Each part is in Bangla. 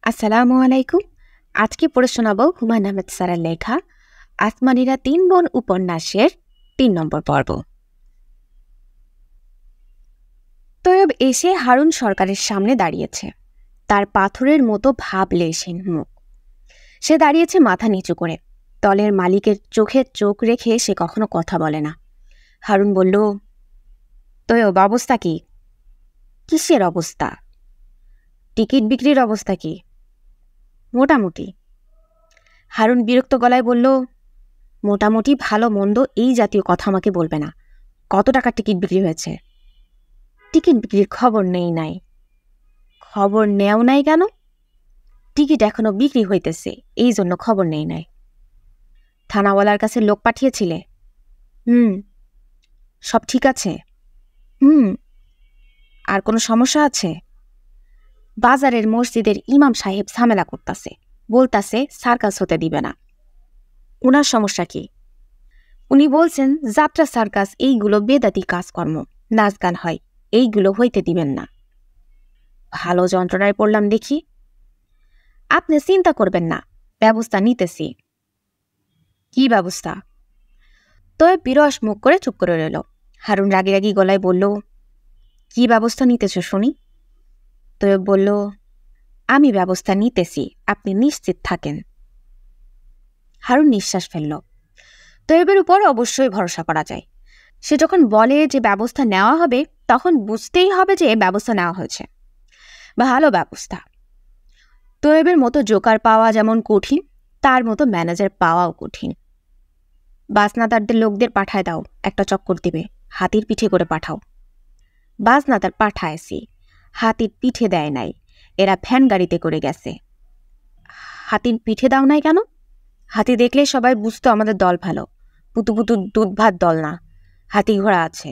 আসসালামু আলাইকুম। আজকে পড়ে শোনাব হুমায়ুন আহমেদ স্যারের লেখা আসমানীরা ৩ বোন উপন্যাসের ৩ নম্বর পর্ব। তৈয়ব এসে হারুন সরকারের সামনে দাঁড়িয়েছে। তার পাথরের মতো ভাবলেশহীন মুখ। সে দাঁড়িয়েছে মাথা নিচু করে। দলের মালিকের চোখে চোখ রেখে সে কখনো কথা বলে না। হারুন বলল, তৈয়ব, অবস্থা কি? কিসের অবস্থা? টিকিট বিক্রির অবস্থা কি? মোটামুটি। হারুন বিরক্ত গলায় বলল, মোটামুটি ভালো মন্দ এই জাতীয় কথা আমাকে বলবে না। কত টাকার টিকিট বিক্রি হয়েছে? টিকিট বিক্রির খবর নেই নাই। খবর নেও নাই কেন? টিকিট এখনো বিক্রি হইতেছে, এই জন্য খবর নেই নাই। থানাওয়ালার কাছে লোক পাঠিয়েছিলে? সব ঠিক আছে? আর কোনো সমস্যা আছে? বাজারের মসজিদের ইমাম সাহেব ঝামেলা করতাছে, বলতাছে সার্কাস হতে দিবে না। উনার সমস্যা কি? উনি বলছেন যাত্রা সার্কাস এইগুলো বেদাতি কাজকর্ম, নাচ গান হয়, এইগুলো হইতে দিবেন না। ভালো যন্ত্রণায় পড়লাম দেখি। আপনি চিন্তা করবেন না, ব্যবস্থা নিতেছি। কি ব্যবস্থা? তবে বিরস মুখ করে চুপ করে রইল। হারুন রাগি রাগি গলায় বলল, কি ব্যবস্থা নিতেছ শুনি? তৈয়ব বলল, আমি ব্যবস্থা নিতেছি, আপনি নিশ্চিত থাকেন। হারুন নিঃশ্বাস ফেলল। তৈয়বের উপর অবশ্যই ভরসা করা যায়। সে যখন বলে যে ব্যবস্থা নেওয়া হবে, তখন বুঝতেই হবে যে ব্যবস্থা নেওয়া হয়েছে, ভালো ব্যবস্থা। তৈয়বের মতো জোকার পাওয়া যেমন কঠিন, তার মতো ম্যানেজার পাওয়াও কঠিন। বাসনাদারদের লোকদের পাঠায় দাও, একটা চক্কর দিবে, হাতির পিঠে করে পাঠাও। বাসনাদার পাঠায়ছি, হাতির পিঠে দেয় নাই, এরা ভ্যান গাড়িতে করে গেছে। হাতির পিঠে দাও নাই কেন? হাতি দেখলে সবাই বুঝতো আমাদের দল ভালো, পুতু পুতু দুধ ভাত দল না, হাতি ঘোড়া আছে,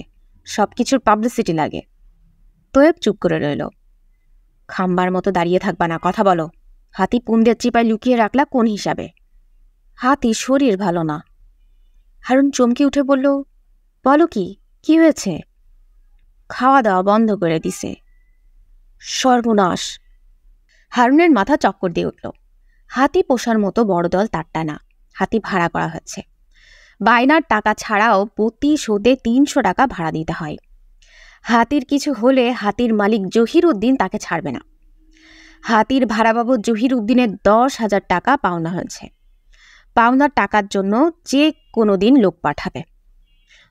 সব কিছুর পাবলিসিটি লাগে। তৈয়ব চুপ করে রইল। খাম্বার মতো দাঁড়িয়ে থাকবা না, কথা বলো। হাতি পুন্দের চিপায় লুকিয়ে রাখলা কোন হিসাবে? হাতি শরীর ভালো না। হারুন চমকে উঠে বলল, বলো কি হয়েছে? খাওয়া দাওয়া বন্ধ করে দিছে। সর্বনাশ! হারুনের মাথা চক্কর দিয়ে উঠল। হাতি পোষার মতো বড় দল তারটা না, হাতি ভাড়া করা হচ্ছে। বায়নার টাকা ছাড়াও প্রতিশোধে ৩০০ টাকা ভাড়া দিতে হয়। হাতির কিছু হলে হাতির মালিক জহির উদ্দিন তাকে ছাড়বে না। হাতির ভাড়া বাবদ জহির উদ্দিনের ১০,০০০ টাকা পাওনা হয়েছে। পাওনার টাকার জন্য যে কোনো দিন লোক পাঠাবে।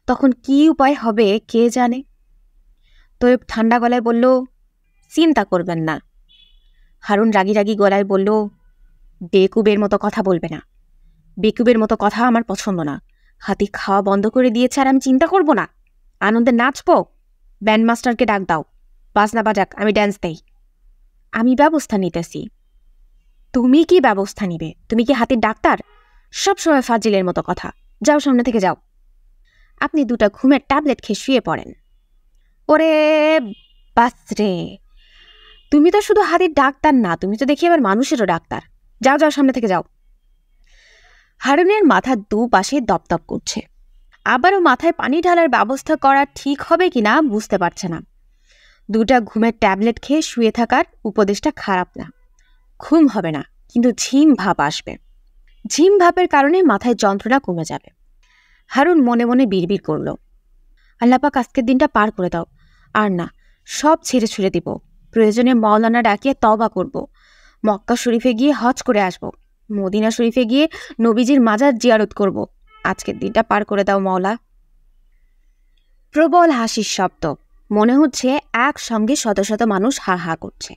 তখন কি উপায় হবে কে জানে। তৈয়ব ঠান্ডা গলায় বলল, চিন্তা করবেন না। হারুন রাগি রাগি গলায় বলল, বেকুবের মতো কথা বলবে না। বেকুবের মতো কথা আমার পছন্দ না। হাতি খাওয়া বন্ধ করে দিয়েছে আর আমি চিন্তা করব না? আনন্দে নাচবো? ব্যান্ডমাস্টারকে ডাক দাও, বাজনা বাজাক, আমি ড্যান্স দেই। আমি ব্যবস্থা নিতেছি। তুমি কি ব্যবস্থা নিবে? তুমি কি হাতির ডাক্তার? সবসময় ফাজিলের মতো কথা। যাও, সামনে থেকে যাও। আপনি 2টা ঘুমের ট্যাবলেট খেয়ে শুয়ে পড়েন। ওরে বাসরে, তুমি তো শুধু হাতির ডাক্তার না, তুমি তো দেখি এবার মানুষেরও ডাক্তার। যাও যাও, সামনে থেকে যাও। হারুনের মাথা দুপাশে দপদপ করছে। আবারও মাথায় পানি ঢালার ব্যবস্থা করা ঠিক হবে কিনা বুঝতে পারছে না। 2টা ঘুমের ট্যাবলেট খেয়ে শুয়ে থাকার উপদেশটা খারাপ না। ঘুম হবে না, কিন্তু ঝিম ভাব আসবে। ঝিম ভাবের কারণে মাথায় যন্ত্রণা কমে যাবে। হারুন মনে মনে বিড়বিড় করল, আল্লাপাক আজকের দিনটা পার করে দাও। আর না, সব ছেড়ে ছুড়ে দিব। প্রয়োজনে মাওলানা ডাকিয়ে তওবা করব। মক্কা শরীফে গিয়ে হজ করে আসব। মদিনা শরীফে গিয়ে নবীজির মাজার জিয়ারত করব। আজকের দিনটা পার করে দাও মাওলা। প্রবল হাসির শব্দ। মনে হচ্ছে একসঙ্গে শত শত মানুষ হা হা করছে।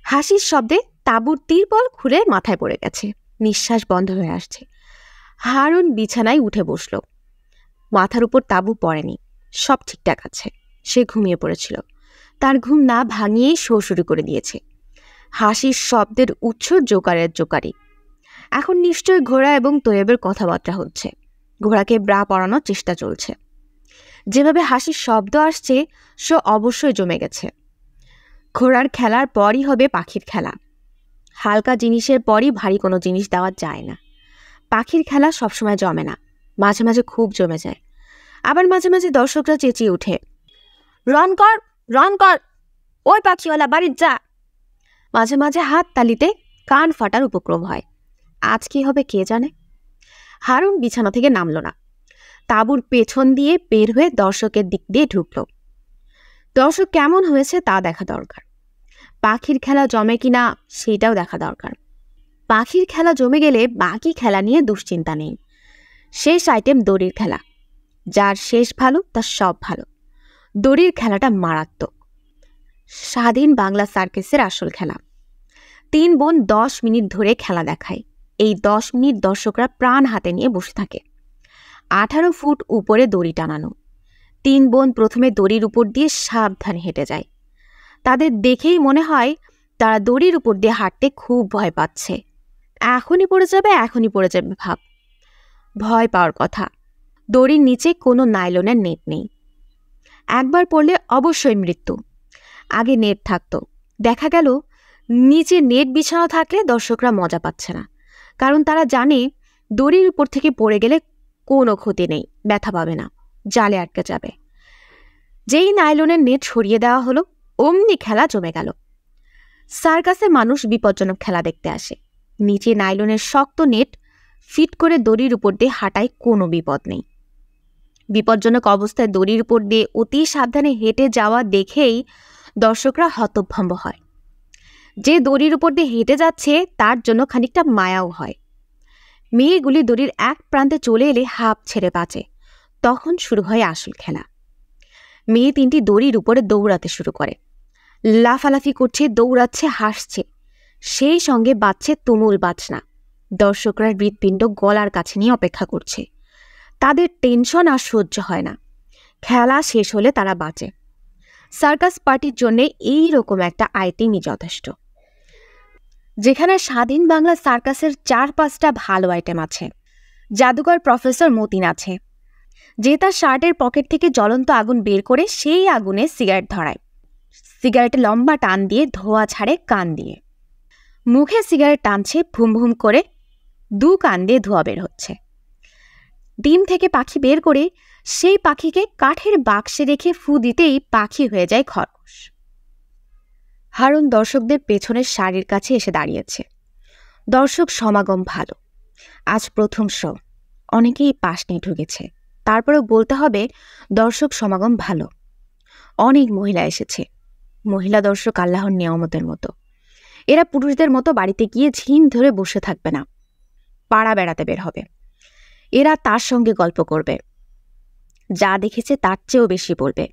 হাসির শব্দে তাঁবুর তিরপল খুলে মাথায় পড়ে গেছে। নিঃশ্বাস বন্ধ হয়ে আসছে। হারুন বিছানায় উঠে বসল। মাথার উপর তাঁবু পড়েনি, সব ঠিকঠাক আছে। সে ঘুমিয়ে পড়েছিল। তার ঘুম না ভাঙিয়েই শো শুরু করে দিয়েছে। হাসির শব্দের উৎস জোকারের জোকারি। এখন নিশ্চয় ঘোড়া এবং তৈয়বের কথাবার্তা হচ্ছে। ঘোড়াকে ব্রা পরানোর চেষ্টা চলছে। যেভাবে হাসির শব্দ আসছে, সে অবশ্যই জমে গেছে। ঘোড়ার খেলার পরই হবে পাখির খেলা। হালকা জিনিসের পরই ভারী কোনো জিনিস দেওয়া যায় না। পাখির খেলা সবসময় জমে না, মাঝে মাঝে খুব জমে যায়। আবার মাঝে মাঝে দর্শকরা চেঁচিয়ে ওঠে, রন কর, রন কর, ওই পাখিওয়ালা বাড়ির যা। মাঝে মাঝে হাত তালিতে কান ফাটার উপক্রম হয়। আজ কি হবে কে জানে। হারুন বিছানা থেকে নামল না, তাঁবুর পেছন দিয়ে বের হয়ে দর্শকের দিক দিয়ে ঢুকল। দর্শক কেমন হয়েছে তা দেখা দরকার, পাখির খেলা জমে কিনা সেটাও দেখা দরকার। পাখির খেলা জমে গেলে বাকি খেলা নিয়ে দুশ্চিন্তা নেই। শেষ আইটেম দড়ির খেলা, যার শেষ ভালো তার সব ভালো। দড়ির খেলাটা মারাত্মক, স্বাধীন বাংলা সার্কাসের আসল খেলা। 3 বোন 10 মিনিট ধরে খেলা দেখায়। এই 10 মিনিট দর্শকরা প্রাণ হাতে নিয়ে বসে থাকে। 18 ফুট উপরে দড়ি টানানো। 3 বোন প্রথমে দড়ির উপর দিয়ে সাবধানে হেঁটে যায়। তাদের দেখেই মনে হয় তারা দড়ির উপর দিয়ে হাঁটতে খুব ভয় পাচ্ছে। এখনই পড়ে যাবে ভাব। ভয় পাওয়ার কথা। দড়ির নিচে কোনো নাইলনের নেট নেই। একবার পড়লে অবশ্যই মৃত্যু। আগে নেট থাকতো, দেখা গেল নিচে নেট বিছানো থাকলে দর্শকরা মজা পাচ্ছে না, কারণ তারা জানে দড়ির উপর থেকে পড়ে গেলে কোনো ক্ষতি নেই, ব্যথা পাবে না, জালে আটকে যাবে। যেই নাইলনের নেট সরিয়ে দেওয়া হলো অমনি খেলা জমে গেল। সার্কাসে মানুষ বিপজ্জনক খেলা দেখতে আসে। নিচে নাইলনের শক্ত নেট ফিট করে দড়ির উপর দিয়ে হাঁটায় কোনো বিপদ নেই। বিপজ্জনক অবস্থায় দড়ির উপর দিয়ে অতি সাবধানে হেঁটে যাওয়া দেখেই দর্শকরা হতভম্ব হয়। যে দড়ির উপর দিয়ে হেঁটে যাচ্ছে তার জন্য খানিকটা মায়াও হয়। মেয়েগুলি দড়ির এক প্রান্তে চলে এলে হাঁপ ছেড়ে বাঁচে। তখন শুরু হয় আসল খেলা। মেয়ে 3টি দড়ির উপরে দৌড়াতে শুরু করে, লাফালাফি করছে, দৌড়াচ্ছে, হাসছে, সেই সঙ্গে বাজছে তুমুল বাজনা। দর্শকরা হৃৎপিণ্ড গলার কাছে নিয়ে অপেক্ষা করছে। তাদের টেনশন আর সহ্য হয় না। খেলা শেষ হলে তারা বাঁচে। সার্কাস পার্টির জন্য এই রকম একটা আইটেমই যথেষ্ট। যেখানে স্বাধীন বাংলা সার্কাসের 4-5টা ভালো আইটেম আছে। জাদুকর প্রফেসর মতিন আছে, যে তার শার্টের পকেট থেকে জ্বলন্ত আগুন বের করে সেই আগুনে সিগারেট ধরায়। সিগারেটে লম্বা টান দিয়ে ধোঁয়া ছাড়ে কান দিয়ে। মুখে সিগারেট টানছে, ভুম ভুম করে 2 কান দিয়ে ধোঁয়া বের হচ্ছে। ডিম থেকে পাখি বের করে সেই পাখিকে কাঠের বাক্সে রেখে ফু দিতেই পাখি হয়ে যায় খরগোশ। হারুন দর্শকদের পেছনের সারির কাছে এসে দাঁড়িয়েছে। দর্শক সমাগম ভালো। আজ প্রথম শো, অনেকেই পাশ নিয়ে ঢুকেছে। তারপরেও বলতে হবে দর্শক সমাগম ভালো। অনেক মহিলা এসেছে। মহিলা দর্শক আল্লাহর নিয়ামতের মতো। এরা পুরুষদের মতো বাড়িতে গিয়ে ঝিম ধরে বসে থাকবে না, পাড়া বেড়াতে বের হবে। এরা তার সঙ্গে গল্প করবে, যা দেখেছে তার চেয়েও বেশি বলবে।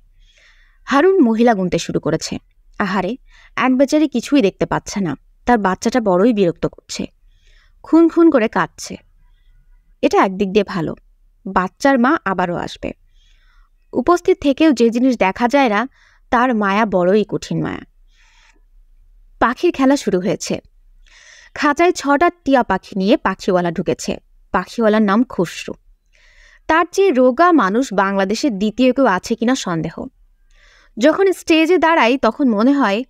হারুন মহিলা গুনতে শুরু করেছে। আহারে, এক বেচারি কিছুই দেখতে পাচ্ছে না। তার বাচ্চাটা বড়ই বিরক্ত করছে, খুন খুন করে কাঁদছে। এটা একদিক দিয়ে ভালো, বাচ্চার মা আবারও আসবে। উপস্থিত থেকেও যে জিনিস দেখা যায় না তার মায়া বড়ই কঠিন মায়া। পাখির খেলা শুরু হয়েছে। খাঁচায় 6টা টিয়া পাখি নিয়ে পাখিওয়ালা ঢুকেছে। পাখিওয়ালার নাম খসরু। তার চেয়ে রোগা মানুষ বাংলাদেশে দ্বিতীয় কেউ আছে কিনা সন্দেহ। যখন স্টেজে দাঁড়াই তখন মনে হয়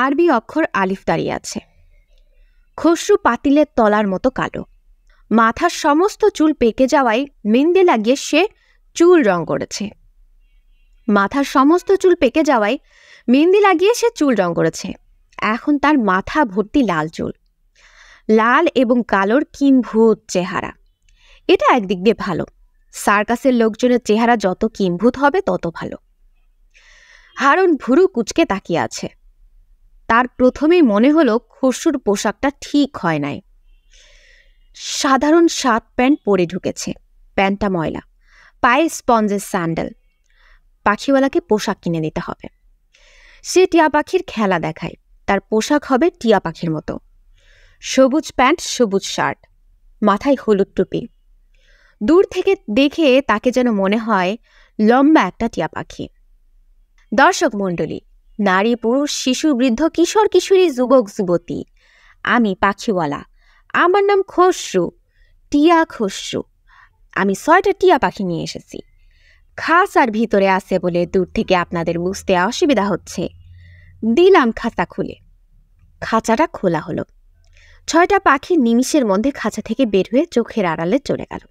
আরবি অক্ষর আলিফ দাঁড়িয়ে আছে। খসরু পাতিলের তলার মতো কালো। মাথার সমস্ত চুল পেকে যাওয়ায় মেহেন্দি লাগিয়ে সে চুল রং করেছে। এখন তার মাথা ভর্তি লাল চুল, লাল এবং কালোর কিম্ভূত চেহারা। এটা একদিক দিয়ে ভালো। সার্কাসের লোকজনের চেহারা যত কিম্ভূত হবে তত ভালো। হারুন ভুরু কুচকে তাকিয়ে আছে। তার প্রথমেই মনে হলো খসরুর পোশাকটা ঠিক হয় নাই। সাধারণ শার্ট প্যান্ট পরে ঢুকেছে, প্যান্টটা ময়লা, পায়ে স্পঞ্জের স্যান্ডেল। পাখিওয়ালাকে পোশাক কিনে দিতে হবে। সে টিয়া পাখির খেলা দেখায়, তার পোশাক হবে টিয়া পাখির মতো। সবুজ প্যান্ট, সবুজ শার্ট, মাথায় হলুদ টুপি। দূর থেকে দেখে তাকে যেন মনে হয় লম্বা একটা টিয়া পাখি। দর্শক মণ্ডলী, নারী পুরুষ, শিশু বৃদ্ধ, কিশোর কিশোরী, যুবক যুবতী, আমি পাখিওয়ালা, আমার নাম খসরু, টিয়া খসরু। আমি 6টা টিয়া পাখি নিয়ে এসেছি। খাঁচার ভিতরে আছে বলে দূর থেকে আপনাদের বুঝতে অসুবিধা হচ্ছে। দিলাম খাঁচা খুলে। খাঁচাটা খোলা হলো। 6টা পাখি নিমিষের মধ্যে খাঁচা থেকে বের হয়ে চোখের আড়ালে চলে গেল।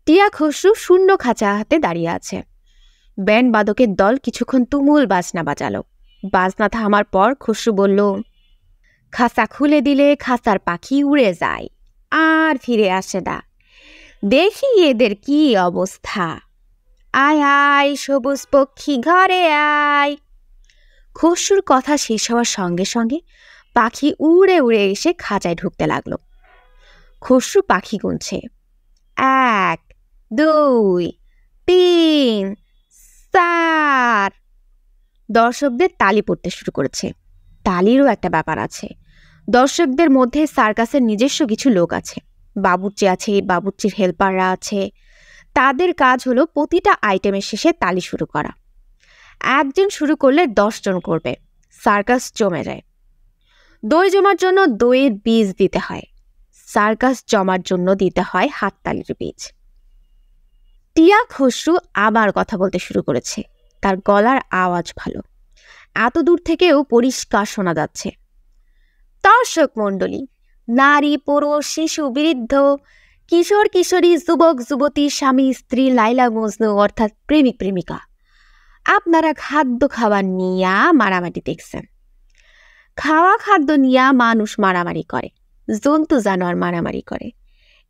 টিয়া খসরু শূন্য খাঁচা হাতে দাঁড়িয়ে আছে। ব্যান্ড বাদকের দল কিছুক্ষণ তুমুল বাজনা বাজালো। বাজনা থামার পর খসরু বলল, খাঁচা খুলে দিলে খাঁচার পাখি উড়ে যায়, আর ফিরে আসে না। দেখি এদের কি অবস্থা। আয় আয় সবুজ পক্ষী ঘরে আয়। খসরুর কথা শেষ হওয়ার সঙ্গে সঙ্গে পাখি উড়ে উড়ে এসে খাঁচায় ঢুকতে লাগলো। খসরু পাখি গুনছে, 1, 2, 3, 4। দর্শকদের তালি পড়তে শুরু করেছে। তালিরও একটা ব্যাপার আছে। দর্শকদের মধ্যে সার্কাসের নিজস্ব কিছু লোক আছে, বাবুর্চি আছে, বাবুর্চির হেল্পাররা আছে। তাদের কাজ হলো প্রতিটা আইটেমের শেষে তালি শুরু করা। একজন শুরু করলে 10 জন করবে। সার্কাস জমে যায়। দই জমার জন্য দইয়ের বীজ দিতে হয়, সার্কাস জমার জন্য দিতে হয় হাততালির বীজ। টিয়া খসরু আবার কথা বলতে শুরু করেছে। তার গলার আওয়াজ ভালো, এত দূর থেকেও পরিষ্কার শোনা যাচ্ছে। দর্শক মণ্ডলী, নারী, পুরুষ, শিশু, বৃদ্ধ, কিশোর কিশোরী, যুবক যুবতী, স্বামী স্ত্রী, লাইলা মজনু অর্থাৎ প্রেমিক প্রেমিকা, আপনারা খাদ্য খাবার নিয়া মারামারি দেখছেন। খাওয়া খাদ্য নিয়া মানুষ মারামারি করে, জন্তু জানোয়ার মারামারি করে।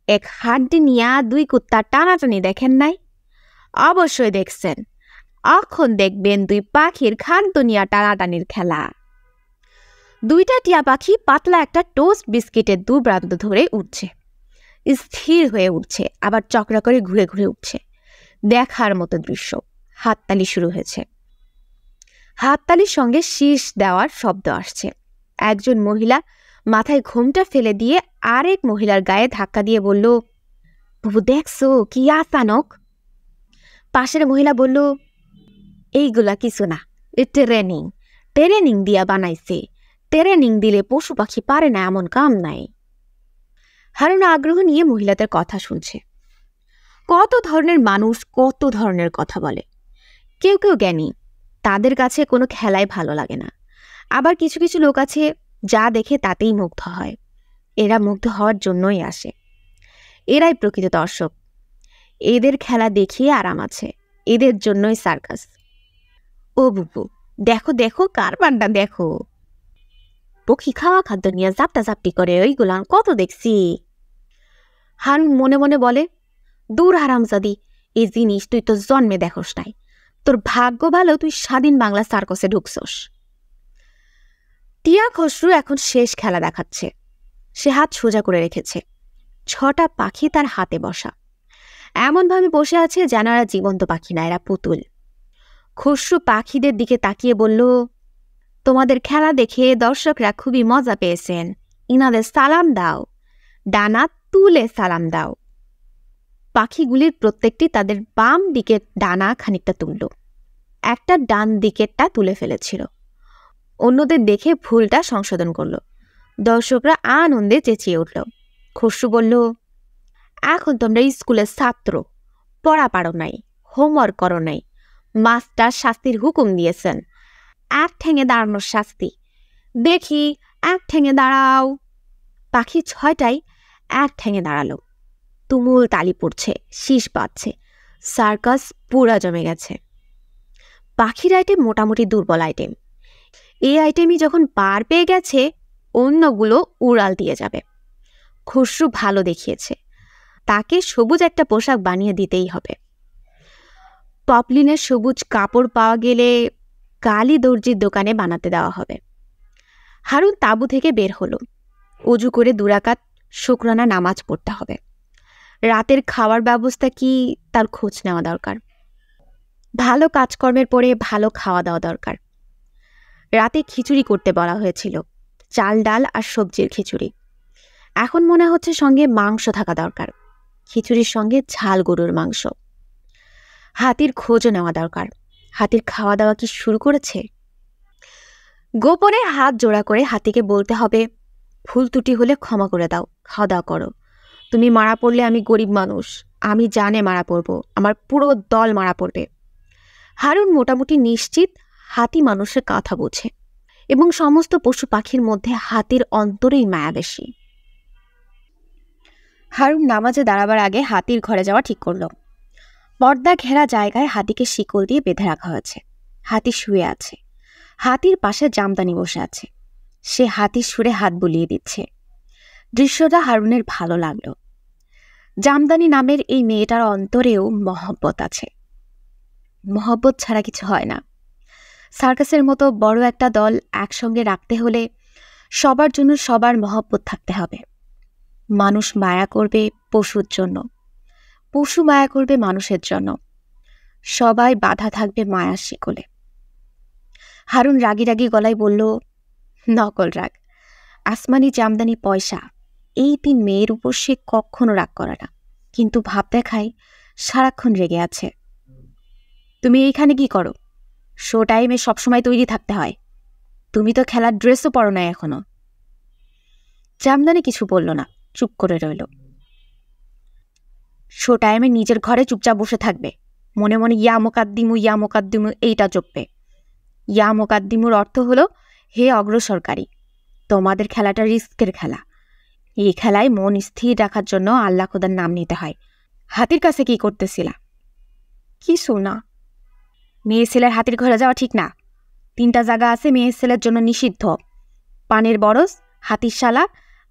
এক হাড্ডি নিয়া 2 কুত্তা টানাটানি দেখেন নাই? অবশ্যই দেখছেন। এখন দেখবেন 2 পাখির খাদ্য নিয়া টানাটানির খেলা। 2টা টিয়া পাখি পাতলা একটা টোস্ট বিস্কিটের 2 প্রান্ত ধরে উঠছে, স্থির হয়ে উঠছে, আবার চক্রা করে ঘুরে ঘুরে উঠছে। দেখার মতো দৃশ্য। হাততালি শুরু হয়েছে। হাততালির সঙ্গে শীষ দেওয়ার শব্দ আসছে। একজন মহিলা মাথায় ঘোমটা ফেলে দিয়ে আরেক মহিলার গায়ে ধাক্কা দিয়ে বলল, বুবু দেখছো কি আচানক? পাশের মহিলা বলল, এইগুলা কিছু না, ট্রেনিং ট্রেনিং দিয়া বানাইছে। ট্রেনিং দিলে পশু পাখি পারে না এমন কাম নাই। হারুন আগ্রহ নিয়ে মহিলাদের কথা শুনছে। কত ধরনের মানুষ কত ধরনের কথা বলে। কেউ কেউ জ্ঞানী, তাদের কাছে কোনো খেলাই ভালো লাগে না। আবার কিছু কিছু লোক আছে যা দেখে তাতেই মুগ্ধ হয়। এরা মুগ্ধ হওয়ার জন্যই আসে। এরাই প্রকৃত দর্শক। এদের খেলা দেখিয়ে আরাম আছে। এদের জন্যই সার্কাস। ও বুবু দেখো দেখো কারবারটা দেখো। পক্ষী খাওয়া খাদ্য নিয়ে জাপটা জাপটি করে, ওইগুলা কত দেখছি। হারুন মনে মনে বলে, দূর হারামজাদি, এই জিনিস তুই তো জন্মে দেখোস নাই। তোর ভাগ্য ভালো তুই স্বাধীন বাংলা সার্কাসে ঢুকছোস। টিয়া খসরু এখন শেষ খেলা দেখাচ্ছে। সে হাত সোজা করে রেখেছে। 6টা পাখি তার হাতে বসা, এমনভাবে বসে আছে যেন এরা জীবন্ত পাখি না, এরা পুতুল। খসরু পাখিদের দিকে তাকিয়ে বলল, তোমাদের খেলা দেখে দর্শকরা খুবই মজা পেয়েছেন। ইনাদের সালাম দাও, ডানা তুলে সালাম দাও। পাখিগুলির প্রত্যেকটি তাদের বাম দিকের ডানা খানিকটা তুলল, একটা ডান দিকেরটা তুলে ফেলেছিল। অন্যদের দেখে ভুলটা সংশোধন করল। দর্শকরা আনন্দে চেঁচিয়ে উঠল। খসরু বলল, এখন তোমরা স্কুলের ছাত্র, পড়া পারো নাই, হোমওয়ার্ক করো নাই। মাস্টার শাস্তির হুকুম দিয়েছেন, 1 ঠ্যাঙে দাঁড়ানোর শাস্তি। দেখি 1 ঠ্যাঙে দাঁড়াও। পাখি 6টাই 1 ঠ্যাঙে দাঁড়ালো। তুমুল তালি পড়ছে, শীষ পাচ্ছে। সার্কাস পুরা জমে গেছে। পাখির আইটেম মোটামুটি দুর্বল আইটেম। এই আইটেমই যখন পার পেয়ে গেছে, অন্যগুলো উড়াল দিয়ে যাবে। খসরু ভালো দেখিয়েছে, তাকে সবুজ একটা পোশাক বানিয়ে দিতেই হবে। পপলিনের সবুজ কাপড় পাওয়া গেলে কালী দর্জির দোকানে বানাতে দেওয়া হবে। হারুন তাঁবু থেকে বের হলো। অজু করে 2 রাকাত শুকরানা নামাজ পড়তে হবে। রাতের খাওয়ার ব্যবস্থা কি তার খোঁজ নেওয়া দরকার। ভালো কাজকর্মের পরে ভালো খাওয়া দাওয়া দরকার। রাতে খিচুড়ি করতে বলা হয়েছিল, চাল ডাল আর সবজির খিচুড়ি। এখন মনে হচ্ছে সঙ্গে মাংস থাকা দরকার, খিচুড়ির সঙ্গে ঝাল গরুর মাংস। হাতির খোঁজও নেওয়া দরকার। হাতির খাওয়া দাওয়া কি শুরু করেছে? গোপনে হাত জোড়া করে হাতিকে বলতে হবে, ভুল ত্রুটি হলে ক্ষমা করে দাও, খাওয়া দাওয়া করো। তুমি মারা পড়লে আমি গরিব মানুষ, আমি জানে মারা পড়ব, আমার পুরো দল মারা পড়বে। হারুন মোটামুটি নিশ্চিত হাতি মানুষের কথা বোঝে এবং সমস্ত পশু পাখির মধ্যে হাতির অন্তরেই মায়া বেশি। হারুন নামাজে দাঁড়াবার আগে হাতির ঘরে যাওয়া ঠিক করল। পর্দা ঘেরা জায়গায় হাতিকে শিকল দিয়ে বেঁধে রাখা হয়েছে। হাতি শুয়ে আছে। হাতির পাশে জামদানি বসে আছে। সে হাতির সুরে হাত বুলিয়ে দিচ্ছে। দৃশ্যটা হারুনের ভালো লাগলো। জামদানি নামের এই মেয়েটার অন্তরেও মহব্বত আছে। মহব্বত ছাড়া কিছু হয় না। সার্কাসের মতো বড় একটা দল একসঙ্গে রাখতে হলে সবার জন্য সবার মহব্বত থাকতে হবে। মানুষ মায়া করবে পশুর জন্য, পশু মায়া করবে মানুষের জন্য, সবাই বাধা থাকবে মায়ার শিকলে। হারুন রাগি রাগি গলায় বলল, নকল রাগ, আসমানি জামদানি পয়সা, এই 3 মেয়ের উপর সে কখনো রাগ করে না, কিন্তু ভাব দেখায় সারাক্ষণ রেগে আছে। তুমি এইখানে কি করো? শো টাইমে সবসময় তৈরি থাকতে হয়। তুমি তো খেলার ড্রেসও পরো না এখনো। জামদানি কিছু বলল না, চুপ করে রইল। শো টাইমে নিজের ঘরে চুপচাপ বসে থাকবে, মনে মনে ইয়া মোকাদ্দিমু এইটা জপবে। ইয়া মোকাদ্দিমুর অর্থ হলো, হে অগ্রসরকারী, তোমাদের খেলাটা রিস্কের খেলা। এই খেলায় মন স্থির রাখার জন্য আল্লাহ খোদার নাম নিতে হয়। হাতির কাছে কি করতেছিলা? কিছু না। মেয়ে ছেলের হাতির ঘরে যাওয়া ঠিক না। 3টা জায়গা আছে মেয়ে ছেলের জন্য নিষিদ্ধ, পানের বরজ, হাতির শালা,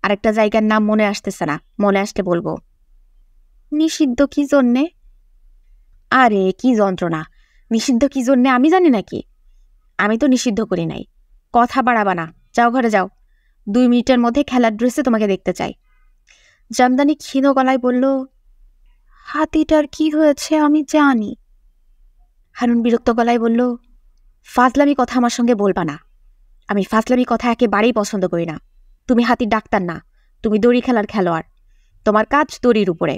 আর একটা জায়গার নাম মনে আসতেছে না, মনে আসতে বলবো। নিষিদ্ধ কি জন্যে? আরে কি যন্ত্রণা, নিষিদ্ধ কি জন্যে আমি জানি নাকি? আমি তো নিষিদ্ধ করি নাই। কথা বাড়াবা না, যাও ঘরে যাও। 2 মিনিটের মধ্যে খেলার ড্রেসে তোমাকে দেখতে চাই। জামদানি ক্ষীণ গলায় বলল, হাতিটার কি হয়েছে আমি জানি। হারুন বিরক্ত গলায় বলল, ফাজলামি কথা আমার সঙ্গে বলবা না। আমি ফাজলামি কথা একেবারেই পছন্দ করি না। তুমি হাতির ডাক্তার না, তুমি দড়ি খেলার খেলোয়াড়। তোমার কাজ দড়ির উপরে।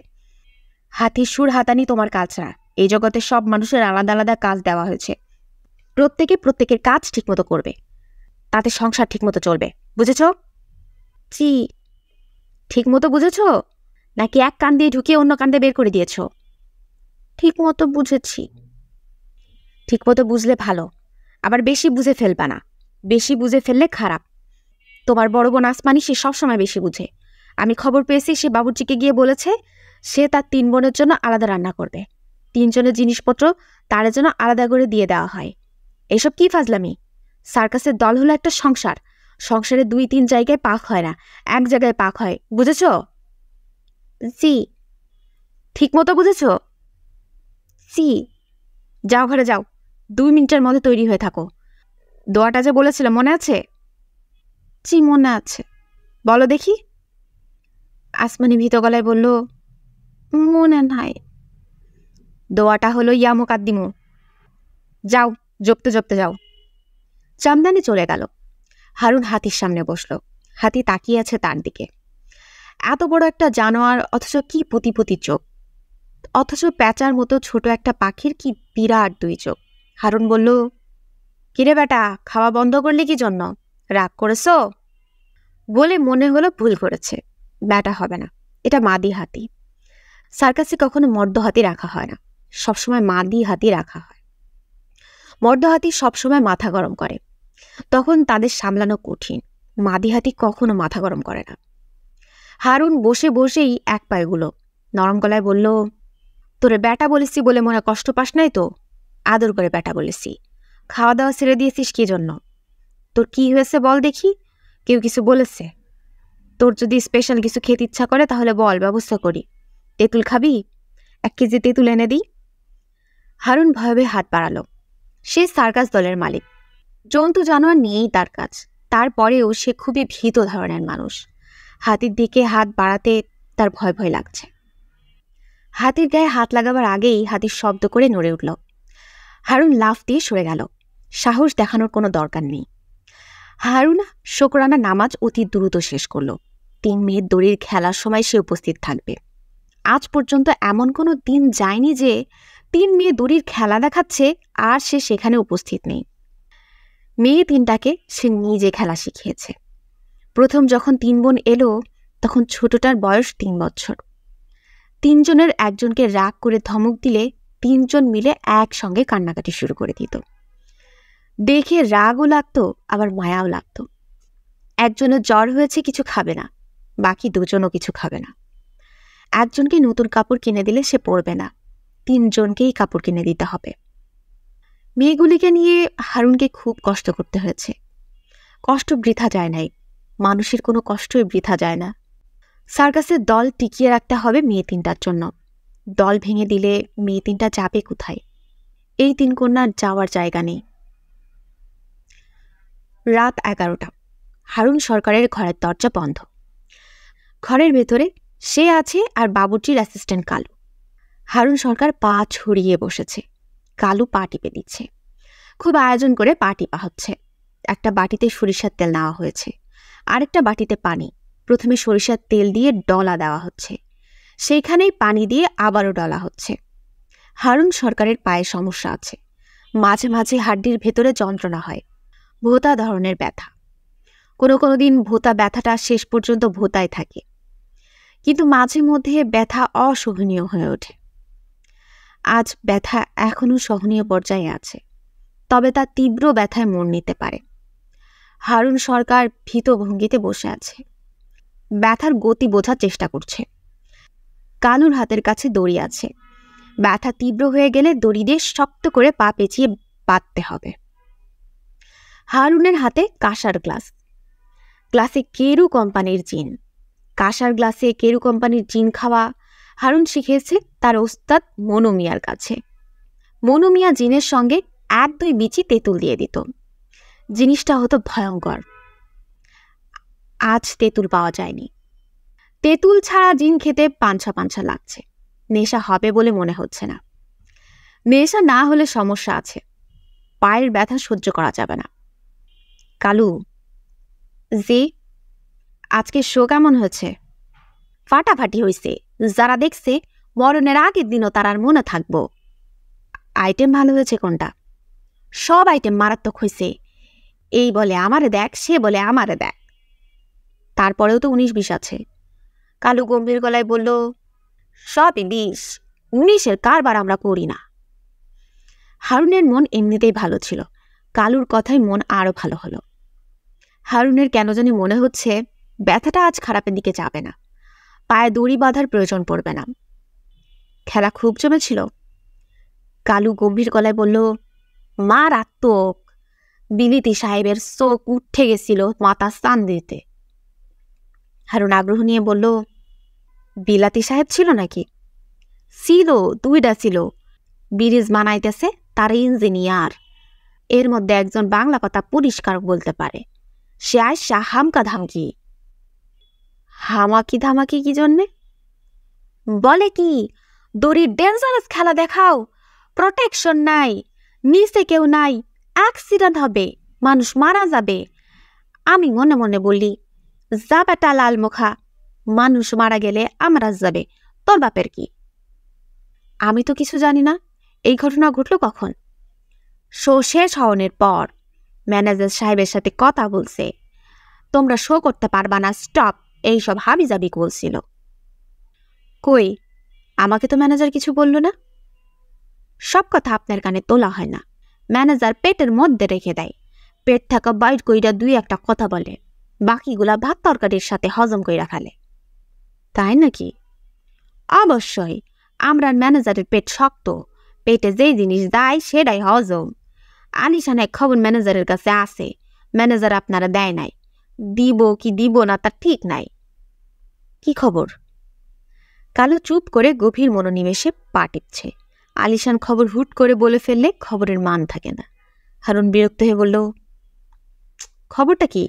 হাতির সুর হাতানি তোমার কাজ না। এই জগতে সব মানুষের আলাদা আলাদা কাজ দেওয়া হয়েছে, প্রত্যেকে প্রত্যেকের কাজ ঠিকমতো করবে, তাতে সংসার ঠিকমতো চলবে। বুঝেছ? জি। ঠিকমতো বুঝেছ নাকি এক কান দিয়ে ঢুকিয়ে অন্য কান দিয়ে বের করে দিয়েছ? ঠিকমতো বুঝেছি। ঠিকমতো বুঝলে ভালো, আবার বেশি বুঝে ফেলবা না। বেশি বুঝে ফেললে খারাপ। তোমার বড় বোন আসমানি, সে সবসময় বেশি বুঝে। আমি খবর পেয়েছি সে বাবুর্চিকে গিয়ে বলেছে সে তার 3 বোনের জন্য আলাদা রান্না করবে। 3 জনের জিনিসপত্র তার জন্য আলাদা করে দিয়ে দেওয়া হয়। এসব কি ফাজলামি? সার্কাসের দল হলো একটা সংসার। সংসারে 2-3 জায়গায় পাক হয় না, এক জায়গায় পাক হয়। বুঝেছ? জি। ঠিক মতো বুঝেছ? জি। যাও ঘরে যাও, 2 মিনিটের মধ্যে তৈরি হয়ে থাকো। দোয়াটা যে বলেছিল মনে আছে? জি মনে আছে। বলো দেখি। আসমানি ভীত গলায় বলল, মনে নাই। দোয়াটা হলো ইয়া মোকাদ্দিমু। যাও, জপতে জপতে যাও। জামদানি চলে গেল। হারুন হাতির সামনে বসল। হাতি তাকিয়ে আছে তার দিকে। এত বড় একটা জানোয়ার, অথচ কি পতি চোখ, অথচ প্যাঁচার মতো ছোট একটা পাখির কি বিরাট 2 চোখ। হারুন বলল, কিরে বেটা, খাওয়া বন্ধ করলে কি জন্য? রাগ করেছ? বলে মনে হলো ভুল করেছে। বেটা হবে না, এটা মাদি হাতি। সার্কাসে কখনো মর্দ হাতি রাখা হয় না, সবসময় মাদি হাতি রাখা হয়। মর্দ হাতি সবসময় মাথা গরম করে, তখন তাদের সামলানো কঠিন। মাদি হাতি কখনো মাথা গরম করে না। হারুন বসে বসেই এক পায়েগুলো নরম গলায় বলল, তোরে বেটা বলেছি বলে মনে কষ্ট পাস নাই তো? আদর করে বেটা বলেছি। খাওয়া দাওয়া ছেড়ে দিয়েছিস কি জন্য? তোর কি হয়েছে বল দেখি। কেউ কিছু বলেছে? তোর যদি স্পেশাল কিছু খেতে ইচ্ছা করে তাহলে বল, ব্যবস্থা করি। তেঁতুল খাবি? 1 কেজি তেঁতুল এনে দিই। হারুন ভয়ে হাত বাড়ালো। সে সার্কাস দলের মালিক, জন্তু জানোয়ার নিয়েই তার কাজ। তারপরেও সে খুবই ভীত ধরনের মানুষ। হাতির দিকে হাত বাড়াতে তার ভয় ভয় লাগছে। হাতির গায়ে হাত লাগাবার আগেই হাতির শব্দ করে নড়ে উঠল। হারুন লাফ দিয়ে সরে গেল। সাহস দেখানোর কোনো দরকার নেই। হারুন শুকরানা নামাজ অতি দ্রুত শেষ করল। 3 মেয়ের দড়ির খেলার সময় সে উপস্থিত থাকবে। আজ পর্যন্ত এমন কোনো দিন যায়নি যে 3 মেয়ে দড়ির খেলা দেখাচ্ছে আর সে সেখানে উপস্থিত নেই। মেয়ে 3টাকে সে নিজে খেলা শিখিয়েছে। প্রথম যখন 3 বোন এলো তখন ছোটটার বয়স 3 বছর। 3 জনের একজনকে রাগ করে ধমক দিলে 3 জন মিলে একসঙ্গে কান্নাকাটি শুরু করে দিত। দেখে রাগও লাগতো, আবার মায়াও লাগতো। একজনের জ্বর হয়েছে, কিছু খাবে না, বাকি 2 জনও কিছু খাবে না। একজনকে নতুন কাপড় কিনে দিলে সে পরবে না, 3 জনকেই কাপড় কিনে দিতে হবে। মেয়েগুলিকে নিয়ে হারুনকে খুব কষ্ট করতে হয়েছে। কষ্ট বৃথা যায় নাই, মানুষের কোনো কষ্টই বৃথা যায় না। সার্কাসের দল টিকিয়ে রাখতে হবে মেয়ে তিনটার জন্য। দল ভেঙে দিলে মেয়ে তিনটা যাবে কোথায়? এই তিন কন্যার যাওয়ার জায়গা নেই। রাত 11টা। হারুন সরকারের ঘরের দরজা বন্ধ। ঘরের ভেতরে সে আছে আর বাবুর্চির অ্যাসিস্ট্যান্ট কালু। হারুন সরকার পা ছড়িয়ে বসেছে, কালু পা টিপে দিচ্ছে। খুব আয়োজন করে পা টিপা হচ্ছে। একটা বাটিতে সরিষার তেল নেওয়া হয়েছে, আরেকটা বাটিতে পানি। প্রথমে সরিষার তেল দিয়ে ডলা দেওয়া হচ্ছে, সেইখানেই পানি দিয়ে আবারও ডলা হচ্ছে। হারুন সরকারের পায়ে সমস্যা আছে, মাঝে মাঝে হাড্ডির ভেতরে যন্ত্রণা হয়, ভোঁতা ধরনের ব্যথা। কোনো কোনো দিন ভোঁতা ব্যথাটা শেষ পর্যন্ত ভোঁতায় থাকে, কিন্তু মাঝে মধ্যে ব্যথা অসহনীয় হয়ে ওঠে। আজ ব্যথা এখনও সহনীয় পর্যায়ে আছে, তবে তা তীব্র ব্যথায় মন নিতে পারে। হারুন সরকার ভীত ভঙ্গিতে বসে আছে, ব্যথার গতি বোঝার চেষ্টা করছে। কালুর হাতের কাছে দড়ি আছে, ব্যথা তীব্র হয়ে গেলে দড়ি দিয়ে শক্ত করে পা পেঁচিয়ে বাঁধতে হবে। হারুনের হাতে কাঁসার গ্লাস, গ্লাসে কেরু কোম্পানির জিন। কাঁসার গ্লাসে কেরু কোম্পানির জিন খাওয়া হারুন শিখেছে তার ওস্তাদ মনু মিয়ার কাছে। মনু মিয়া জিনের সঙ্গে 1-2 বিচি তেঁতুল দিয়ে দিত, জিনিসটা হতো ভয়ঙ্কর। আজ তেঁতুল পাওয়া যায়নি। তেঁতুল ছাড়া জিন খেতে পাঞ্ছা পাঞ্ছা লাগছে, নেশা হবে বলে মনে হচ্ছে না। নেশা না হলে সমস্যা আছে, পায়ের ব্যথা সহ্য করা যাবে না। কালু, জি? আজকে শো কেমন হয়েছে? ফাটাফাটি হয়েছে, যারা দেখছে মরণের আগের দিনও তার আর মনে থাকবো। আইটেম ভালো হয়েছে কোনটা? সব আইটেম মারাত্মক হয়েছে। এই বলে আমারে দেখ, সে বলে আমারে দেখ। তারপরেও তো 19-20 আছে। কালু গম্ভীর গলায় বলল, সবই 20, 19-এর কারবার আমরা করি না। হারুনের মন এমনিতেই ভালো ছিল, কালুর কথায় মন আরো ভালো হলো। হারুনের কেন জানি মনে হচ্ছে ব্যথাটা আজ খারাপের দিকে যাবে না, পায়ে দড়ি বাঁধার প্রয়োজন পড়বে না। খেলা খুব জমেছিল। কালু গম্ভীর গলায় বলল, মারাত্মক। বিলিতি সাহেবের চোখ উঠে গেছিল মাথা স্থান দিতে। হারুন আগ্রহ নিয়ে বলল, বিলাতি সাহেব ছিল নাকি? ছিল, 2টা ছিল। ব্রিজ বানাইতেছে তার ইঞ্জিনিয়ার। এর মধ্যে একজন বাংলা কথা পরিষ্কার বলতে পারে। সে আয়সা হামকা ধামকি। হামাকি ধামাকি কি জন্যে? বলে কি, দড়ির ডেঞ্জারাস খেলা দেখাও, প্রোটেকশন নাই, নিচে কেউ নাই, অ্যাক্সিডেন্ট হবে, মানুষ মারা যাবে। আমি মনে মনে বললি, যা বেটা লাল মুখা, মানুষ মারা গেলে আমরা যাবে, তোর বাপের কি? আমি তো কিছু জানি না। এই ঘটনা ঘটল কখন? শো শেষ হওয়ার পর ম্যানেজার সাহেবের সাথে কথা বলছে, তোমরা শো করতে পারবা না, স্টপ, এইসব হাবিজাবি বলছিল। কই, আমাকে তো ম্যানেজার কিছু বলল না। সব কথা আপনার কানে তোলা হয় না, ম্যানেজার পেটের মধ্যে রেখে দেয়। পেট থাকা বাইর কইরা 2-1টা কথা বলে, বাকিগুলা ভাত তরকারির সাথে হজম কইরা ফেলে। তাই নাকি? অবশ্যই, আমরার ম্যানেজারের পেট শক্ত, পেটে যেই জিনিস দেয় সেটাই হজম। আলিশান এক খবর ম্যানেজারের কাছে আছে, ম্যানেজার আপনারা দেয় নাই, দিব কি দিব না তার ঠিক নাই। কি খবর? কালু চুপ করে গভীর মনোনিবেশে পা টিপছে। আলিশান খবর হুট করে বলে ফেললে খবরের মান থাকে না। হারুন বিরক্ত হয়ে বলল, খবরটা কি?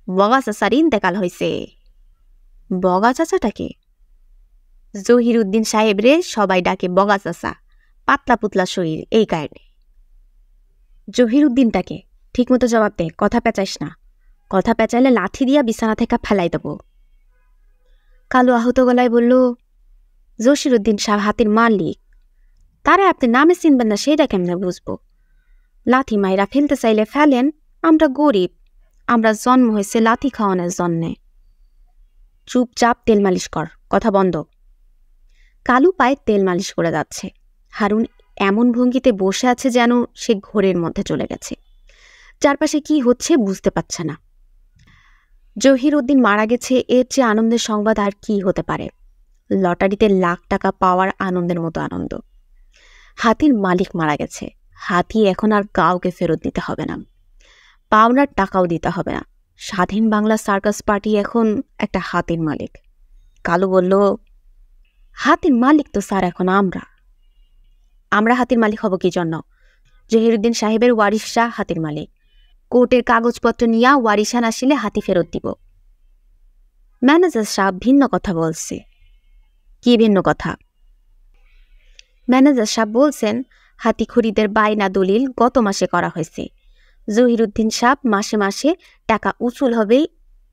বগা চাচার ইন্তেকাল হয়েছে। বগা চাচাটাকে? জহিরুদ্দিন সাহেব রে সবাই ডাকে বগা চাচা, পাতলা পুতলা শরীর, এই কারণে। জহিরুদ্দিনটাকে? ঠিক মতো জবাব দে, কথা পেঁচাইস না। কথা পেঁচাইলে লাঠি দিয়া বিছানা থেকে ফেলাই দেব। কালু আহত গলায় বলল, জহিরুদ্দিন সাহেব হাতির মালিক, তারে আপনি নামে চিনবেন না সেটা কেমনে বুঝবো? লাথি মাইরা ফেলতে চাইলে ফেলেন, আমরা গরিব, আমরা জন্ম হয়েছে লাথি খাওয়ানোর জন্যে। চুপচাপ তেল মালিশ কর, কথা বন্ধ। কালু পায়ে তেল মালিশ করে যাচ্ছে। হারুন এমন ভঙ্গিতে বসে আছে যেন সে ঘোরের মধ্যে চলে গেছে, চারপাশে কি হচ্ছে বুঝতে পারছে না। জহিরুদ্দিন মারা গেছে, এর চেয়ে আনন্দের সংবাদ আর কি হতে পারে? লটারিতে লাখ টাকা পাওয়ার আনন্দের মতো আনন্দ। হাতির মালিক মারা গেছে, হাতি এখন আর কাউকে ফেরত দিতে হবে না। পাওনার টাকাও দিতে হবে না। স্বাধীন বাংলা সার্কাস পার্টি এখন একটা হাতির মালিক। কালু বলল, হাতির মালিক তো স্যার এখন আমরা হাতির মালিক হব কি জন্য? জহিরুদ্দিন সাহেবের ওয়ারিশরা হাতির মালিক। কোর্টের কাগজপত্র নিয়ে ওয়ারিশান আসলে হাতি ফেরত দিব। ম্যানেজার সাহেব ভিন্ন কথা বলছে। কি ভিন্ন কথা? ম্যানেজার সাহেব বলছেন, হাতি খরিদের বায়না দলিল গত মাসে করা হয়েছে। জহিরুদ্দিন সাহেব মাসে মাসে টাকা উসুল হবে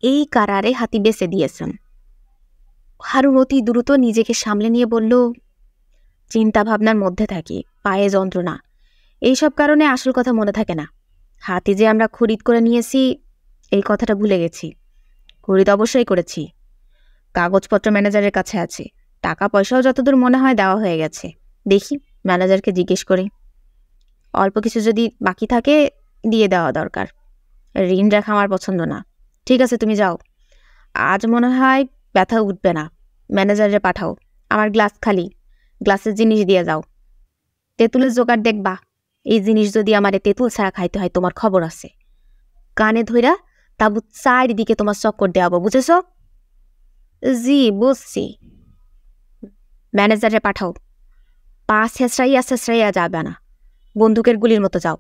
এই কারারে হাতি বেচে দিয়েছেন। হারুন অতি দ্রুত নিজেকে সামলে নিয়ে বলল, চিন্তা ভাবনার মধ্যে থাকি, পায়ে যন্ত্রণা, এইসব কারণে আসল কথা মনে থাকে না। হাতি যে আমরা খরিদ করে নিয়েছি এই কথাটা ভুলে গেছি। খরিদ অবশ্যই করেছি, কাগজপত্র ম্যানেজারের কাছে আছে, টাকা পয়সাও যতদূর মনে হয় দেওয়া হয়ে গেছে। দেখি ম্যানেজারকে জিজ্ঞেস করে, অল্প কিছু যদি বাকি থাকে দিয়ে দেওয়া দরকার। ঋণ রাখা আমার পছন্দ না। ঠিক আছে, তুমি যাও, আজ মনে হয় ব্যথা উঠবে না। ম্যানেজারে পাঠাও, আমার গ্লাস খালি, গ্লাসের জিনিস দিয়ে যাও। তেঁতুলের জোগাড় দেখবা, এই জিনিস যদি আমার তেঁতুল ছাড়া খাইতে হয় তোমার খবর আছে। কানে ধইরা তাবু চারিদিকে তোমার চক্কর দেওয়াবো, বুঝেছ? জি বুঝছি। ম্যানেজারে পাঠাও, পা ছেঁচড়াইয়া যাবে না, বন্দুকের গুলির মতো যাও।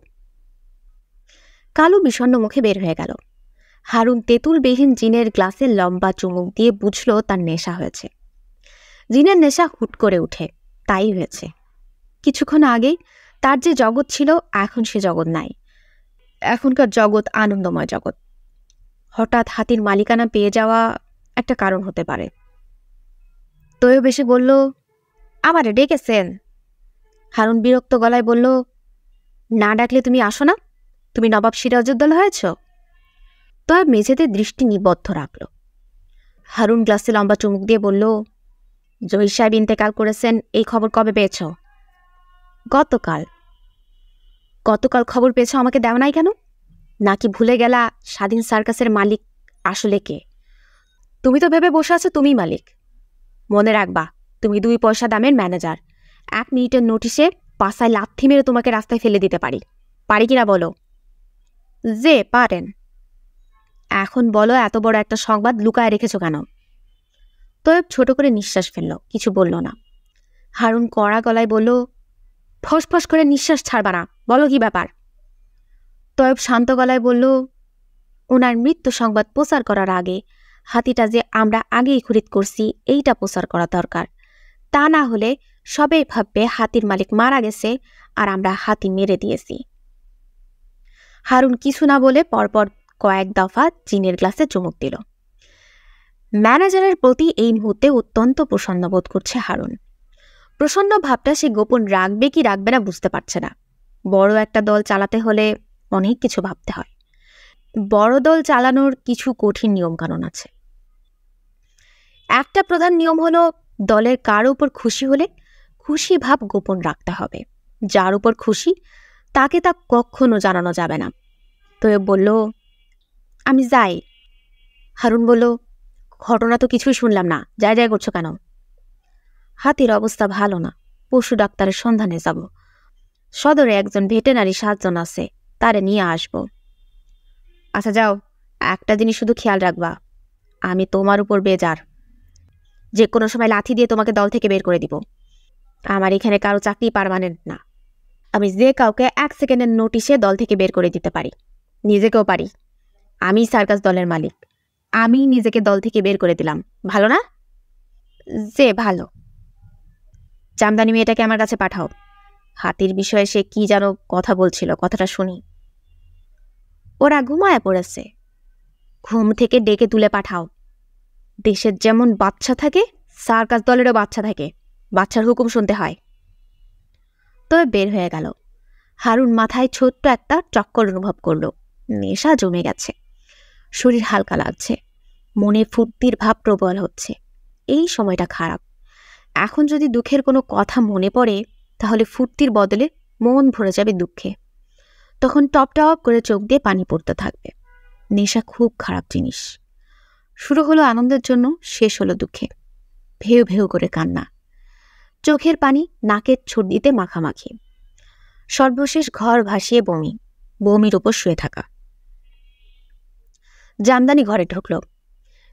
কালু বিষণ্ণ মুখে বের হয়ে গেল। হারুন তেঁতুলবিহীন জিনের গ্লাসে লম্বা চুমুক দিয়ে বুঝল তার নেশা হয়েছে। জিনের নেশা হুট করে উঠে, তাই হয়েছে। কিছুক্ষণ আগেই তার যে জগৎ ছিল এখন সে জগৎ নাই। এখনকার জগৎ আনন্দময় জগৎ। হঠাৎ হাতির মালিকানা পেয়ে যাওয়া একটা কারণ হতে পারে। তৈয়ব এসে বলল, আমারে ডেকেছেন? হারুন বিরক্ত গলায় বলল, না ডাকলে তুমি আসো না? তুমি নবাব সিরাজউদ্দৌলা হয়েছ? তৈয়ব মেঝেতে দৃষ্টি নিবদ্ধ রাখল। হারুন গ্লাসে লম্বা চুমুক দিয়ে বলল, জহির সাহেব ইন্তেকাল করেছেন এই খবর কবে পেয়েছ? গতকাল। গতকাল খবর পেয়েছ, আমাকে দেও নাই কেন? নাকি ভুলে গেলা স্বাধীন সার্কাসের মালিক আসলে কে? তুমি তো ভেবে বসে আছো তুমি মালিক। মনে রাখবা, তুমি 2 পয়সা দামের ম্যানেজার। 1 মিনিটের নোটিশে পাছায় লাথি মেরে তোমাকে রাস্তায় ফেলে দিতে পারি কিনা বলো? যে পারেন। এখন বলো, এত বড় একটা সংবাদ লুকায় রেখেছ কেন? তৈয়ব ছোট করে নিঃশ্বাস ফেলল, কিছু বলল না। হারুন কড়া গলায় বলল, ফসফস করে নিঃশ্বাস ছাড়বা না, বলো কি ব্যাপার? তৈয়ব শান্ত গলায় বলল, ওনার মৃত্যু সংবাদ প্রচার করার আগে হাতিটা যে আমরা আগেই খরিদ করছি এইটা প্রচার করা দরকার। তা না হলে সবাই ভাববে হাতির মালিক মারা গেছে আর আমরা হাতি মেরে দিয়েছি। হারুন কিছু না বলে পরপর কয়েক দফা জিনের গ্লাসে চুমুক দিল। ম্যানেজারের প্রতি এই মুহূর্তে অত্যন্ত প্রসন্ন বোধ করছে হারুন। প্রসন্ন ভাবটা সে গোপন রাখবে কি রাখবে না বুঝতে পারছে না। বড় একটা দল চালাতে হলে অনেক কিছু ভাবতে হয়। বড় দল চালানোর কিছু কঠিন নিয়মকানুন আছে। একটা প্রধান নিয়ম হলো, দলের কার উপর খুশি হলে খুশি ভাব গোপন রাখতে হবে। যার উপর খুশি তাকে তা কখনো জানানো যাবে না। তৈয়ব বলল, আমি যাই। হারুন বলল, ঘটনা তো কিছুই শুনলাম না, যাই করছো কেন? হাতির অবস্থা ভালো না, পশু ডাক্তারের সন্ধানে যাব। সদরে একজন ভেটেনারি সার্জন আছে, তারে নিয়ে আসব। আচ্ছা যাও, একটা জিনিস শুধু খেয়াল রাখবা, আমি তোমার উপর বেজার। যে কোনো সময় লাথি দিয়ে তোমাকে দল থেকে বের করে দিব। আমার এখানে কারো চাকরি পার্মানেন্ট না। আমি যে কাউকে 1 সেকেন্ডের নোটিশে দল থেকে বের করে দিতে পারি, নিজেকেও পারি। আমি সার্কাস দলের মালিক, আমি নিজেকে দল থেকে বের করে দিলাম। ভালো না? যে ভালো। জামদানি মেয়েটাকে আমার কাছে পাঠাও। হাতির বিষয়ে সে কি যেন কথা বলছিল, কথাটা শুনি। ওরা ঘুমায় পড়েছে, ঘুম থেকে ডেকে তুলে পাঠাও। দেশের যেমন বাচ্চা থাকে সার্কাস দলেরও বাচ্চা থাকে, বাচ্চার হুকুম শুনতে হয়। তবে বের হয়ে গেল। হারুন মাথায় ছোট্ট একটা চক্কর অনুভব করল। নেশা জমে গেছে, শরীর হালকা লাগছে, মনে ফুর্তির ভাব প্রবল হচ্ছে। এই সময়টা খারাপ। এখন যদি দুঃখের কোনো কথা মনে পড়ে তাহলে ফুর্তির বদলে মন ভরে যাবে দুঃখে। তখন টপ টপ করে চোখ দিয়ে পানি পড়তে থাকবে। নেশা খুব খারাপ জিনিস। শুরু হলো আনন্দের জন্য, শেষ হলো দুঃখে। ভেউ ভেউ করে কান্না, চোখের পানি নাকের ছর্দিতে মাখামাখি। সর্বশেষ ঘর ভাসিয়ে বমি, বমির উপর শুয়ে থাকা। জামদানি ঘরে ঢুকল।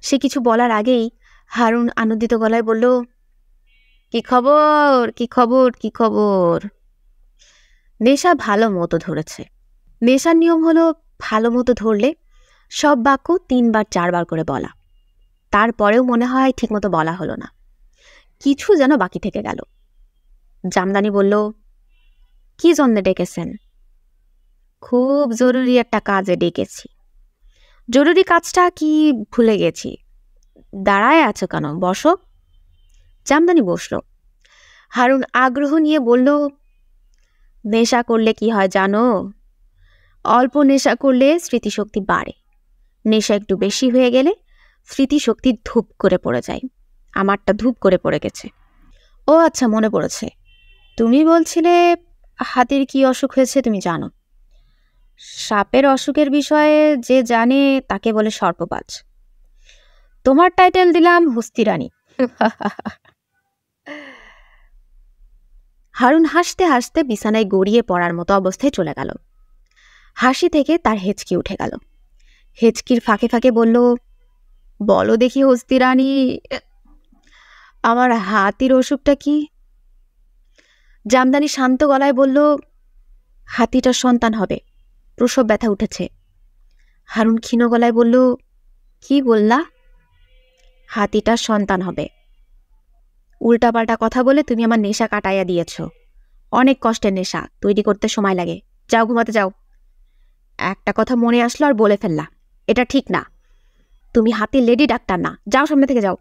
সে কিছু বলার আগেই হারুন আনন্দিত গলায় বলল, কি খবর, কি খবর, কি খবর? নেশা ভালো মতো ধরেছে। নেশার নিয়ম হলো ভালো মতো ধরলে সব বাক্য 3 বার 4 বার করে বলা। তারপরেও মনে হয় ঠিকমতো বলা হলো না, কিছু যেন বাকি থেকে গেল। জামদানি বলল, কি জন্যে ডেকেছেন? খুব জরুরি একটা কাজে ডেকেছি। জরুরি কাজটা কি ভুলে গেছি। দাঁড়ায় আছো কেন, বসো। জামদানি বসল। হারুন আগ্রহ নিয়ে বলল, নেশা করলে কি হয় জানো? অল্প নেশা করলে স্মৃতিশক্তি বাড়ে, নেশা একটু বেশি হয়ে গেলে স্মৃতিশক্তি ধূপ করে পড়ে যায়। আমারটা ধূপ করে পড়ে গেছে। ও আচ্ছা, মনে পড়েছে, তুমি বলছিলে হাতির কি অসুখ হয়েছে তুমি জানো। সাপের অসুখের বিষয়ে যে জানে তাকে বলে সর্পবাজ। তোমার টাইটেল দিলাম হস্তি রানী। হারুন হাসতে হাসতে বিছানায় গড়িয়ে পড়ার মতো অবস্থায় চলে গেল। হাসি থেকে তার হেঁচকি উঠে গেল। হেঁচকির ফাঁকে ফাঁকে বলল, বলো দেখি হস্তি রানী, আমার হাতির অসুখটা কি? জামদানি শান্ত গলায় বলল, হাতিটার সন্তান হবে, প্রসব ব্যথা উঠেছে। হারুন ক্ষীণ গলায় বলল, কি বললা? হাতিটার সন্তান হবে। উল্টাপাল্টা কথা বলে তুমি আমার নেশা কাটাইয়া দিয়েছ। অনেক কষ্টের নেশা, তৈরি করতে সময় লাগে। যাও ঘুমাতে যাও। একটা কথা মনে আসলো আর বলে ফেললা, এটা ঠিক না। তুমি হাতির লেডি ডাক্তার না, যাও সামনে থেকে যাও।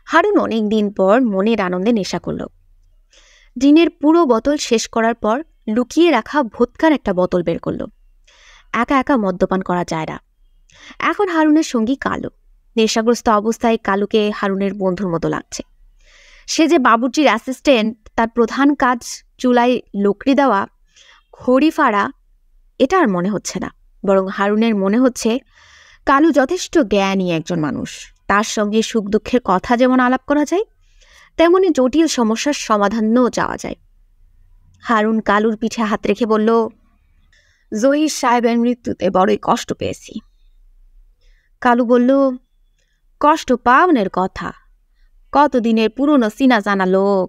হারুন অনেক দিন পর মনের আনন্দে নেশা করল। দিনের পুরো বোতল শেষ করার পর লুকিয়ে রাখা ভোদকার একটা বোতল বের করল। একা একা মদ্যপান করা যায় না। এখন হারুনের সঙ্গী কালু। নেশাগ্রস্ত অবস্থায় কালুকে হারুনের বন্ধুর মতো লাগছে। সে যে বাবুর্চির অ্যাসিস্ট্যান্ট, তার প্রধান কাজ চুলায় লকড়ি দেওয়া, খড়ি ফাড়া, এটা আর মনে হচ্ছে না। বরং হারুনের মনে হচ্ছে কালু যথেষ্ট জ্ঞানী একজন মানুষ। তার সঙ্গে সুখ দুঃখের কথা যেমন আলাপ করা যায়, তেমনি জটিল সমস্যার সমাধানও চাওয়া যায়। হারুন কালুর পিঠে হাত রেখে বলল, জহির সাহেবের মৃত্যুতে বড়ই কষ্ট পেয়েছি। কালু বলল, কষ্ট পাওনের কথা, কতদিনের পুরনো চিনা জানা লোক।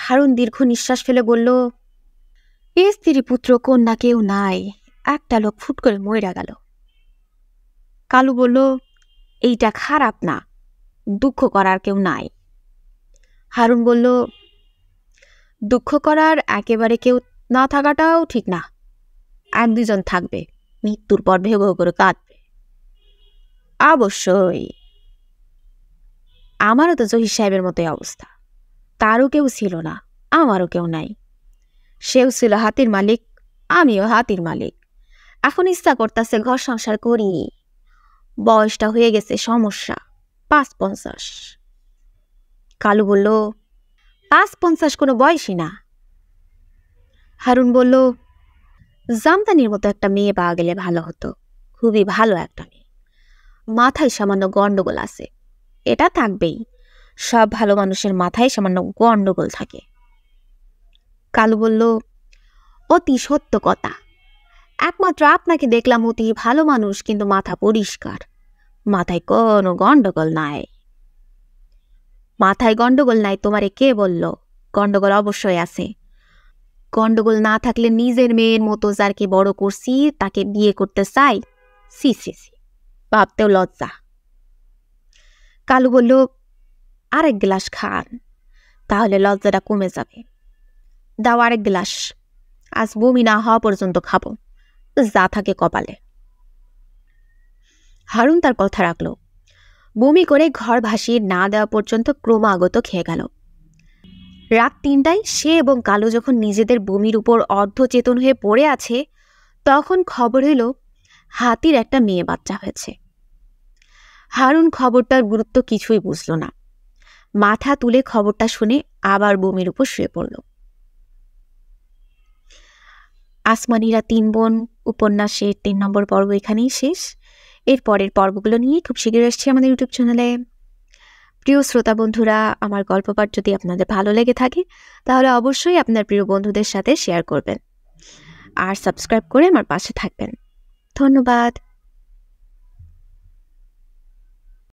হারুন দীর্ঘ নিঃশ্বাস ফেলে বলল, স্ত্রী পুত্র কন্যা কেউ নাই, একটা লোক ফুট করে মইরা গেল। কালু বলল, এইটা খারাপ না, দুঃখ করার কেউ নাই। হারুন বলল, দুঃখ করার একেবারে কেউ না থাকাটাও ঠিক না। 1-2 জন থাকবে, মৃত্যুর পর ভেউ ভেউ করে কাঁদবে। অবশ্যই, আমারও তো জহির সাহেবের মতোই অবস্থা। তারও কেউ ছিল না, আমারও কেউ নাই। সেও ছিল হাতির মালিক, আমিও হাতির মালিক। এখন ইচ্ছা করতেছে ঘর সংসার করি। বয়সটা হয়ে গেছে সমস্যা, ৫-৫০। কালু বলল, ৫-৫০ কোনো বয়সই না। হারুন বলল, জামদানির মতো একটা মেয়ে পাওয়া গেলে ভালো হতো, খুবই ভালো একটা মেয়ে। মাথায় সামান্য গন্ডগোল আছে, এটা থাকবেই। সব ভালো মানুষের মাথায় সামান্য গন্ডগোল থাকে। কালু বলল, অতি সত্য কথা। একমাত্র আপনাকে দেখলাম অতি ভালো মানুষ, কিন্তু মাথা পরিষ্কার, মাথায় কোনো গন্ডগোল নাই। মাথায় গন্ডগোল নাই তোমারে কে বলল? গন্ডগোল অবশ্যই আছে। গন্ডগোল না থাকলে নিজের মেয়ের মতো যারকে বড় করছি তাকে বিয়ে করতে চাই? সি সি সি, ভাবতেও লজ্জা। কালু বলল, আরেক গ্লাস খান, তাহলে লজ্জাটা কমে যাবে। দাও আরেক গ্লাস, আজ বমি না হওয়া পর্যন্ত খাবো, যা থাকে কপালে। হারুন তার কথা রাখল। বমি করে ঘর ভাসিয়ে না দেওয়া পর্যন্ত ক্রমাগত খেয়ে গেল। রাত 3টায় সে এবং কালু যখন নিজেদের বমির উপর অর্ধচেতন হয়ে পড়ে আছে, তখন খবর এলো হাতির একটা মেয়ে বাচ্চা হয়েছে। হারুন খবরটার গুরুত্ব কিছুই বুঝল না। মাথা তুলে খবরটা শুনে আবার বমির উপর শুয়ে পড়ল। আসমানিরা 3 বোন উপন্যাসের 3 নম্বর পর্ব এখানেই শেষ। এর পরের পর্বগুলো নিয়ে খুব শীঘ্রই আসছি আমাদের ইউটিউব চ্যানেলে। প্রিয় শ্রোতা বন্ধুরা, আমার গল্প পাঠ যদি আপনাদের ভালো লেগে থাকে তাহলে অবশ্যই আপনার প্রিয় বন্ধুদের সাথে শেয়ার করবেন আর সাবস্ক্রাইব করে আমার পাশে থাকবেন। ধন্যবাদ।